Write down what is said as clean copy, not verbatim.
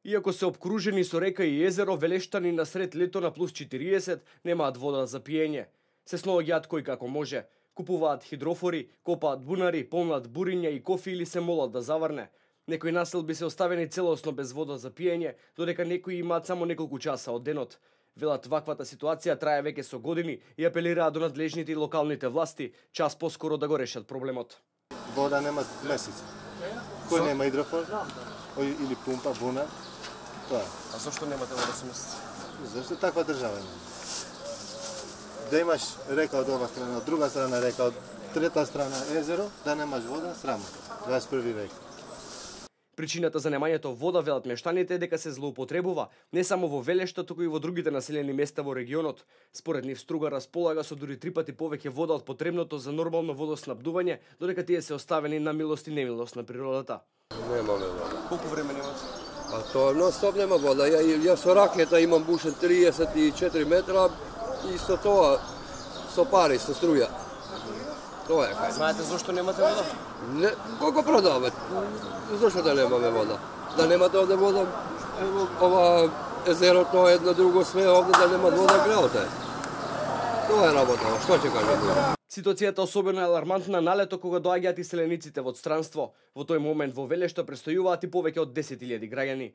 Иако се обкружени со река и езеро, велештани на сред лето на плюс 40 немаат вода за пиење. Се сноаѓаат кој како може. Купуваат хидрофори, копаат бунари, полнат буриња и кофи или се молат да заврне. Некои населби се оставени целосно без вода за пиење, додека некои имаат само неколку часа од денот. Велат ваквата ситуација трае веќе со години и апелираат до надлежните и локалните власти час поскоро да го решат проблемот. Вода нема месец. Кој нема хидрофор? Или пумпа, бунар? Тоа. А зашто немате вода со месец? Зашто таква држава има? Да имаш река од ова страна, од друга страна река, од трета страна езеро, да немаш вода, срамо. 21 век. Причината за немањето вода, велат мештаните, е дека се злоупотребува не само во Велешта, туку и во другите населени места во регионот. Според нив Струга располага со дури 3 пати повеќе вода од потребното за нормално водоснабдување, додека тие се оставени на милост и немилост на природата. Немаме вода. Колку време немате? А тоа нон-стоп нема вода. Ја со ракета имам бушен 34 метра и со тоа, со пари, со струја. Тоа е кај. Знаете зошто немате вода? Не, колко продават? Зошто да немаме вода? Да немате овде вода, ево, ова езерото, едно друго све, овде да нема вода, гледате. Тоа е работа, што ќе кажам? Ситуацијата особено е алармантна на лето кога доаѓаат и селениците во странство. Во тој момент во Велешта престојуваат и повеќе од 10.000 граѓани.